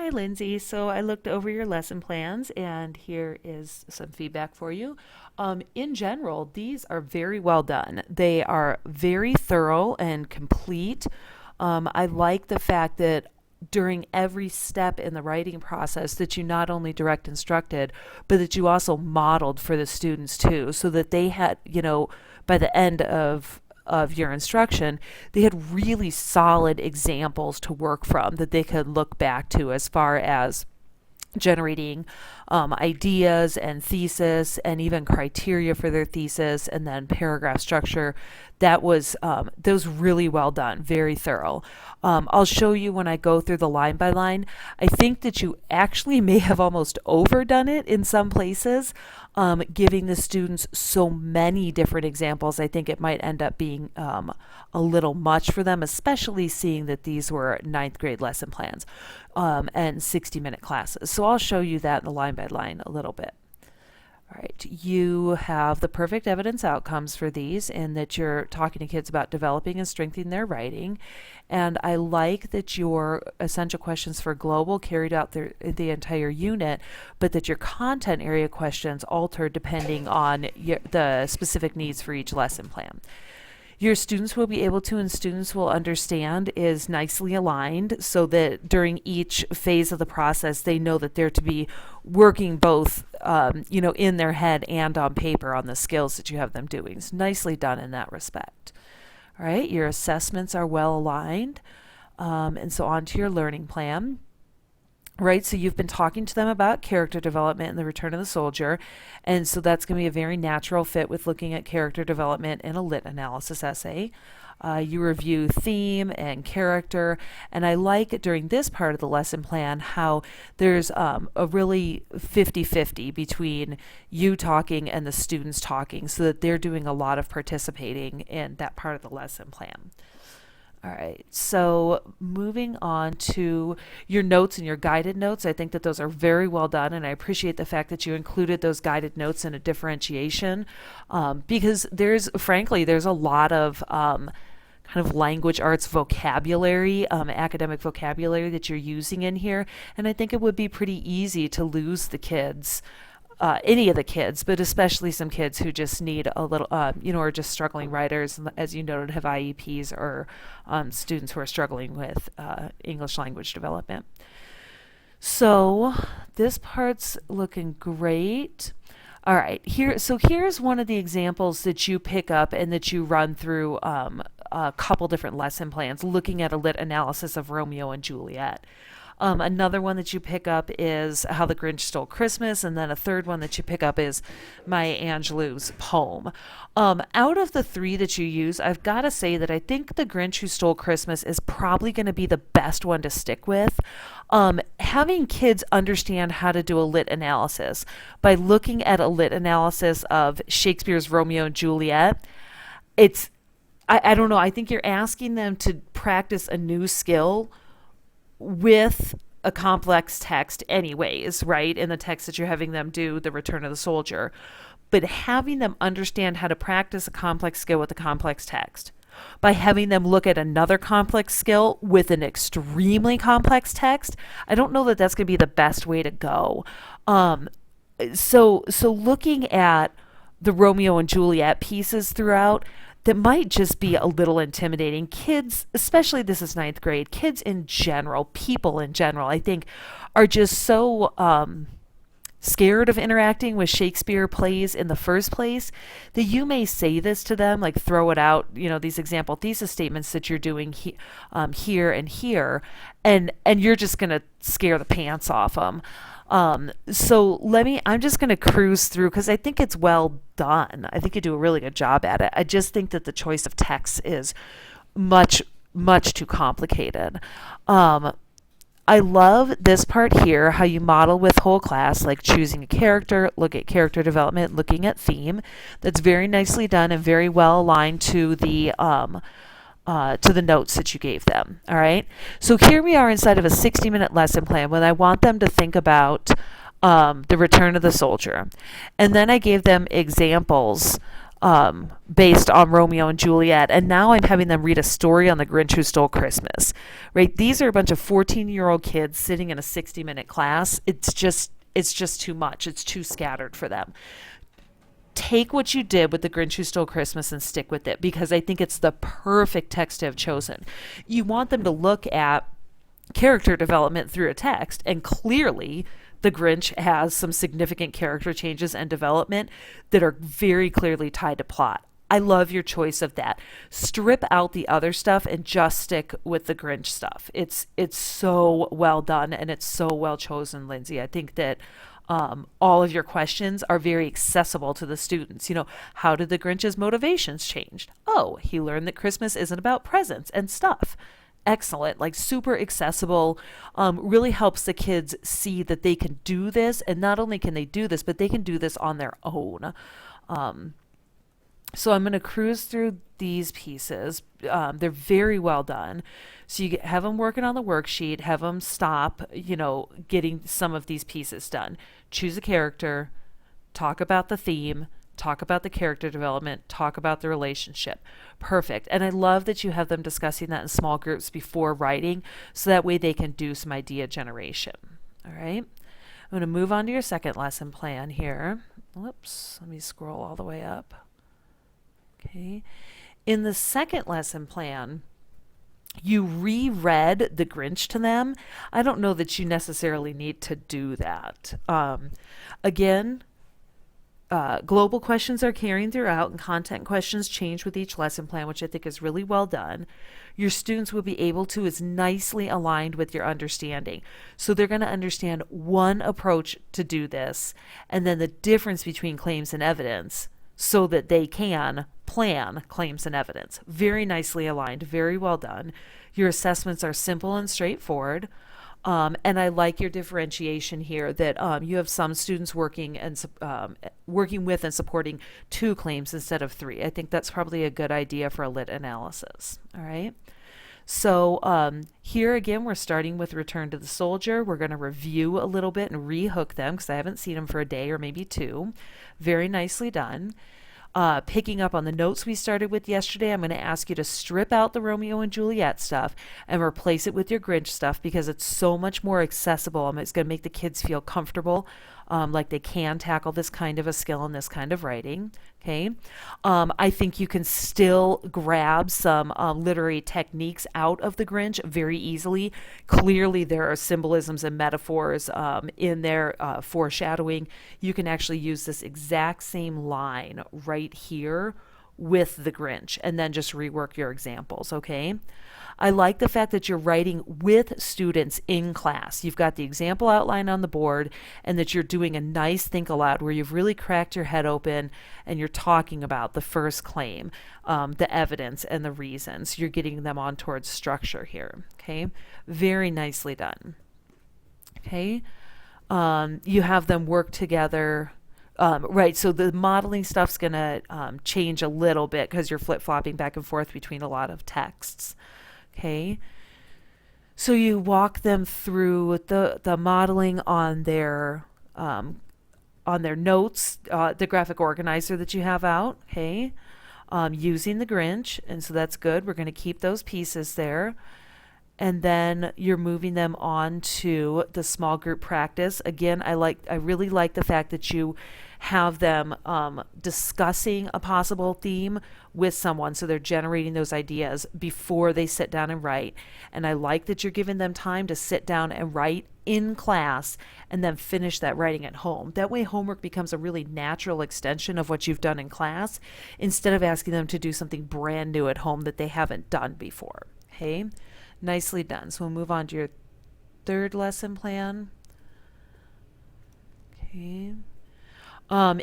Hi, Lindsay. So I looked over your lesson plans, and here is some feedback for you. In general, these are very well done. They are very thorough and complete. I like the fact that during every step in the writing process that you not only direct instructed, but that you also modeled for the students too, so that they had, by the end of your instruction, they had really solid examples to work from that they could look back to as far as generating ideas and thesis and even criteria for their thesis and then paragraph structure. That was really well done, very thorough. I'll show you when I go through the line by line. I think that you actually may have almost overdone it in some places, giving the students so many different examples. I think it might end up being a little much for them, especially seeing that these were ninth grade lesson plans and 60-minute classes. So I'll show you that in the line by line a little bit. All right, you have the perfect evidence outcomes for these, in that you're talking to kids about developing and strengthening their writing. And I like that your essential questions for global carried out the entire unit, but that your content area questions altered depending on the specific needs for each lesson plan. Your students will be able to and students will understand is nicely aligned, so that during each phase of the process they know that they're to be working both in their head and on paper on the skills that you have them doing. It's nicely done in that respect. All right, your assessments are well aligned, and so on to your learning plan. Right, so you've been talking to them about character development and the return of the soldier, and so that's going to be a very natural fit with looking at character development in a lit analysis essay. You review theme and character, and I like during this part of the lesson plan how there's a really 50-50 between you talking and the students talking, so that they're doing a lot of participating in that part of the lesson plan. All right, so moving on to your notes and your guided notes. I think that those are very well done, and I appreciate the fact that you included those guided notes in a differentiation, because frankly, there's a lot of kind of language arts vocabulary, academic vocabulary that you're using in here, and I think it would be pretty easy to lose the kids. Any of the kids, but especially some kids who just need a little, are just struggling writers, as you noted, have IEPs, or students who are struggling with English language development. So this part's looking great. All right, here's one of the examples that you pick up and that you run through a couple different lesson plans, looking at a lit analysis of Romeo and Juliet. Another one that you pick up is How the Grinch Stole Christmas, and then a third one that you pick up is Maya Angelou's poem. Out of the three that you use, I've got to say that I think The Grinch Who Stole Christmas is probably going to be the best one to stick with. Having kids understand how to do a lit analysis by looking at a lit analysis of Shakespeare's Romeo and Juliet, I don't know, I think you're asking them to practice a new skill with a complex text anyways, right? In the text that you're having them do, The Return of the Soldier. But having them understand how to practice a complex skill with a complex text, by having them look at another complex skill with an extremely complex text, I don't know that that's going to be the best way to go. So looking at the Romeo and Juliet pieces throughout, that might just be a little intimidating. Kids, especially this is ninth grade, kids in general, people in general, I think, are just so scared of interacting with Shakespeare plays in the first place that you may say this to them, like throw it out, these example thesis statements that you're doing here and here, and you're just going to scare the pants off them. I'm just going to cruise through because I think it's well done. I think you do a really good job at it. I just think that the choice of text is much, much too complicated. I love this part here, how you model with whole class, like choosing a character, look at character development, looking at theme. That's very nicely done and very well aligned to the notes that you gave them. All right. So here we are inside of a 60-minute lesson plan when I want them to think about the return of the soldier. And then I gave them examples based on Romeo and Juliet, and now I'm having them read a story on the Grinch Who Stole Christmas. Right? These are a bunch of 14-year-old kids sitting in a 60-minute class. It's just too much. It's too scattered for them. Take what you did with the Grinch Who Stole Christmas and stick with it, because I think it's the perfect text to have chosen. You want them to look at character development through a text, and clearly the Grinch has some significant character changes and development that are very clearly tied to plot. I love your choice of that. Strip out the other stuff and just stick with the Grinch stuff. It's so well done, and it's so well chosen, Lindsay. I think that all of your questions are very accessible to the students. How did the Grinch's motivations change? Oh, he learned that Christmas isn't about presents and stuff. Excellent, like super accessible. Really helps the kids see that they can do this, and not only can they do this, but they can do this on their own. So I'm going to cruise through these pieces. They're very well done. So have them working on the worksheet, have them stop, getting some of these pieces done. Choose a character, talk about the theme, talk about the character development, talk about the relationship. Perfect. And I love that you have them discussing that in small groups before writing, so that way they can do some idea generation. All right. I'm going to move on to your second lesson plan here. Whoops. Let me scroll all the way up. Okay. In the second lesson plan, you reread The Grinch to them. I don't know that you necessarily need to do that. Again, global questions are carrying throughout, and content questions change with each lesson plan, which I think is really well done. Your students will be able to is nicely aligned with your understanding. So they're going to understand one approach to do this, and then the difference between claims and evidence, so that they can plan claims and evidence. Very nicely aligned, very well done. Your assessments are simple and straightforward. And I like your differentiation here that you have some students working with and supporting 2 claims instead of 3. I think that's probably a good idea for a lit analysis. All right. So here again, we're starting with Return to the Soldier. We're going to review a little bit and rehook them, because I haven't seen them for a day or maybe 2. Very nicely done. Picking up on the notes we started with yesterday, I'm going to ask you to strip out the Romeo and Juliet stuff and replace it with your Grinch stuff, because it's so much more accessible, and it's going to make the kids feel comfortable, like they can tackle this kind of a skill and this kind of writing. Okay. I think you can still grab some literary techniques out of the Grinch very easily. Clearly, there are symbolisms and metaphors in there, foreshadowing. You can actually use this exact same line right here with the Grinch, and then just rework your examples. Okay. I like the fact that you're writing with students in class. You've got the example outline on the board, and that you're doing a nice think aloud where you've really cracked your head open and you're talking about the first claim, the evidence, and the reasons. You're getting them on towards structure here. Okay. Very nicely done. Okay. You have them work together. Right, so the modeling stuff's going to change a little bit, because you're flip-flopping back and forth between a lot of texts. Okay, so you walk them through the modeling on their notes, the graphic organizer that you have out. Okay, using the Grinch, and so that's good. We're going to keep those pieces there. And then you're moving them on to the small group practice. Again, I really like the fact that you have them discussing a possible theme with someone, so they're generating those ideas before they sit down and write. And I like that you're giving them time to sit down and write in class and then finish that writing at home. That way homework becomes a really natural extension of what you've done in class, instead of asking them to do something brand new at home that they haven't done before. Okay, nicely done. So we'll move on to your third lesson plan. Okay.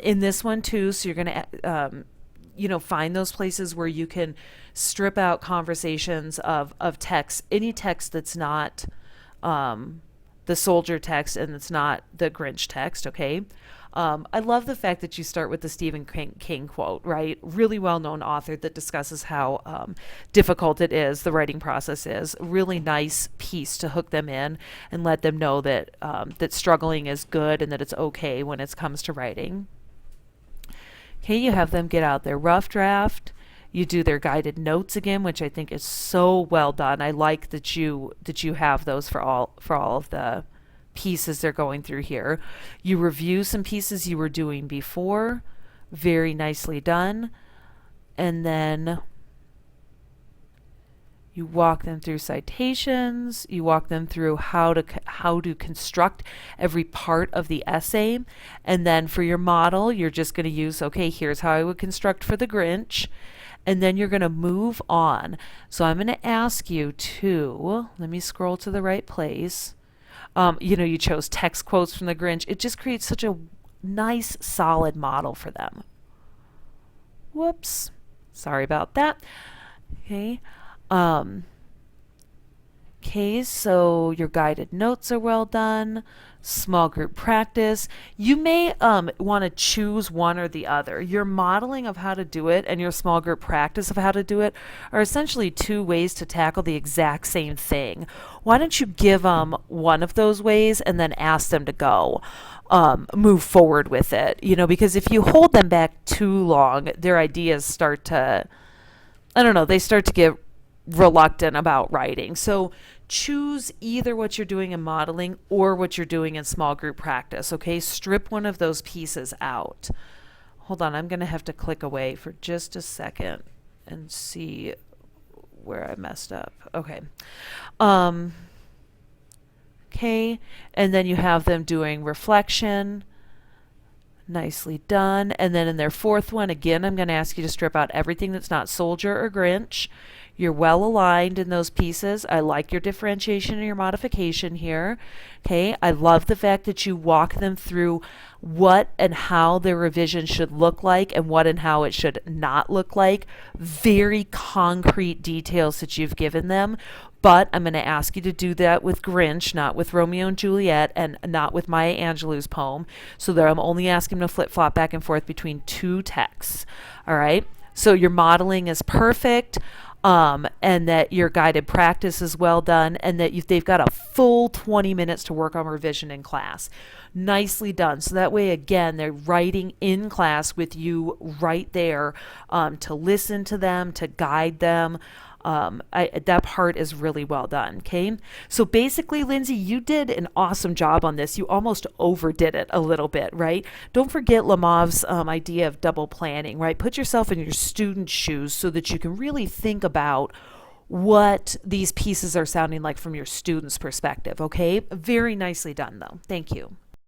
In this one too, so you're going to find those places where you can strip out conversations of text, any text that's not the soldier text and it's not the Grinch text. Okay. I love the fact that you start with the Stephen King quote, right? Really well-known author that discusses how difficult it is, the writing process is. Really nice piece to hook them in and let them know that that struggling is good and that it's okay when it comes to writing. Okay, you have them get out their rough draft. You do their guided notes again, which I think is so well done. I like that you have those for all of the pieces they're going through here. You review some pieces you were doing before. Very nicely done. And then you walk them through citations. You walk them through how to construct every part of the essay. And then for your model, you're just going to use, okay, here's how I would construct for the Grinch. And then you're going to move on. So I'm going to ask you to, let me scroll to the right place. You chose text quotes from the Grinch. It just creates such a nice, solid model for them. Whoops. Sorry about that. Okay. Okay, so your guided notes are well done. Small group practice. You may want to choose one or the other. Your modeling of how to do it and your small group practice of how to do it are essentially two ways to tackle the exact same thing. Why don't you give them one of those ways and then ask them to go? Move forward with it, because if you hold them back too long, their ideas start to, I don't know, they start to get reluctant about writing. So choose either what you're doing in modeling or what you're doing in small group practice, okay? Strip one of those pieces out. Hold on, I'm going to have to click away for just a second and see where I messed up. Okay. Okay, and then you have them doing reflection. Nicely done. And then in their fourth one, again, I'm going to ask you to strip out everything that's not Soldier or Grinch. You're well aligned in those pieces. I like your differentiation and your modification here. Okay, I love the fact that you walk them through what and how their revision should look like and what and how it should not look like. Very concrete details that you've given them. But I'm going to ask you to do that with Grinch, not with Romeo and Juliet, and not with Maya Angelou's poem. So there I'm only asking them to flip-flop back and forth between two texts. All right? So your modeling is perfect, and that your guided practice is well done, and that they've got a full 20 minutes to work on revision in class. Nicely done. So that way, again, they're writing in class with you right there to listen to them, to guide them. That part is really well done. Okay. So basically, Lindsay, you did an awesome job on this. You almost overdid it a little bit, right? Don't forget Lemav's idea of double planning, right? Put yourself in your student's shoes so that you can really think about what these pieces are sounding like from your student's perspective. Okay. Very nicely done, though. Thank you.